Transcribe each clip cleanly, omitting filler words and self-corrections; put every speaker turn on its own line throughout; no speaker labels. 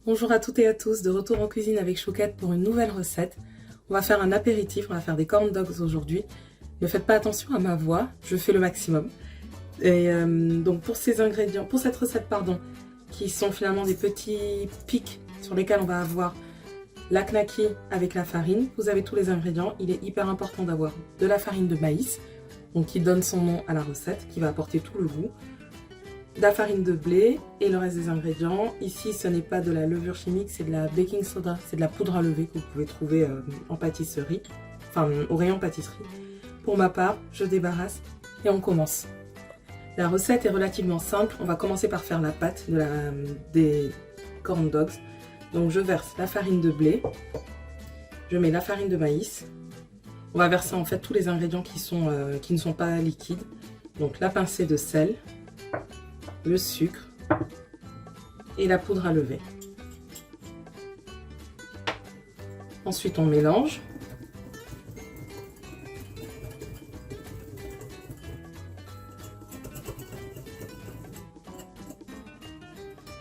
Bonjour à toutes et à tous, de retour en cuisine avec Chouquette pour une nouvelle recette. On va faire un apéritif, on va faire des corn dogs aujourd'hui. Ne faites pas attention à ma voix, je fais le maximum. Et donc pour ces ingrédients, pour cette recette qui sont finalement des petits pics sur lesquels on va avoir la knaki avec la farine, vous avez tous les ingrédients. Il est hyper important d'avoir de la farine de maïs, donc qui donne son nom à la recette, qui va apporter tout le goût. De la farine de blé et le reste des ingrédients. Ici, ce n'est pas de la levure chimique, c'est de la baking soda, c'est de la poudre à lever que vous pouvez trouver en pâtisserie, enfin au rayon pâtisserie. Pour ma part, je débarrasse et on commence. La recette est relativement simple. On va commencer par faire la pâte des corn dogs. Donc je verse la farine de blé, je mets la farine de maïs. On va verser en fait tous les ingrédients qui ne sont pas liquides. Donc la pincée de sel, le sucre et la poudre à lever. Ensuite on mélange.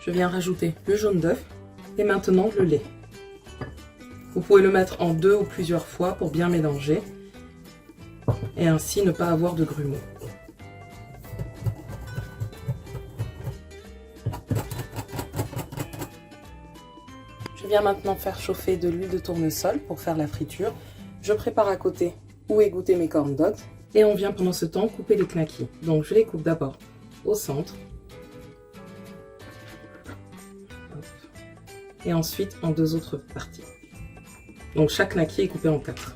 Je viens rajouter le jaune d'œuf et maintenant le lait. Vous pouvez le mettre en 2 ou plusieurs fois pour bien mélanger et ainsi ne pas avoir de grumeaux. Je viens maintenant faire chauffer de l'huile de tournesol pour faire la friture. Je prépare à côté où égoutter mes corn dogs et on vient pendant ce temps couper les knackis. Donc je les coupe d'abord au centre et ensuite en 2 autres parties. Donc chaque knaki est coupé en 4.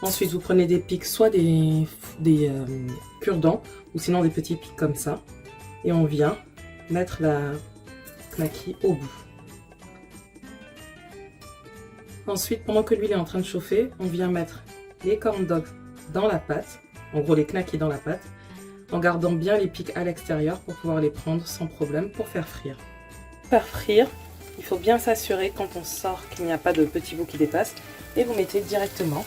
Ensuite vous prenez des pics, soit des cure-dents ou sinon des petits pics comme ça et on vient mettre la knaki au bout. Ensuite, pendant que l'huile est en train de chauffer, on vient mettre les corn dogs dans la pâte, en gros les knackis dans la pâte, en gardant bien les pics à l'extérieur pour pouvoir les prendre sans problème pour faire frire. Pour faire frire, il faut bien s'assurer quand on sort qu'il n'y a pas de petits bouts qui dépassent et vous mettez directement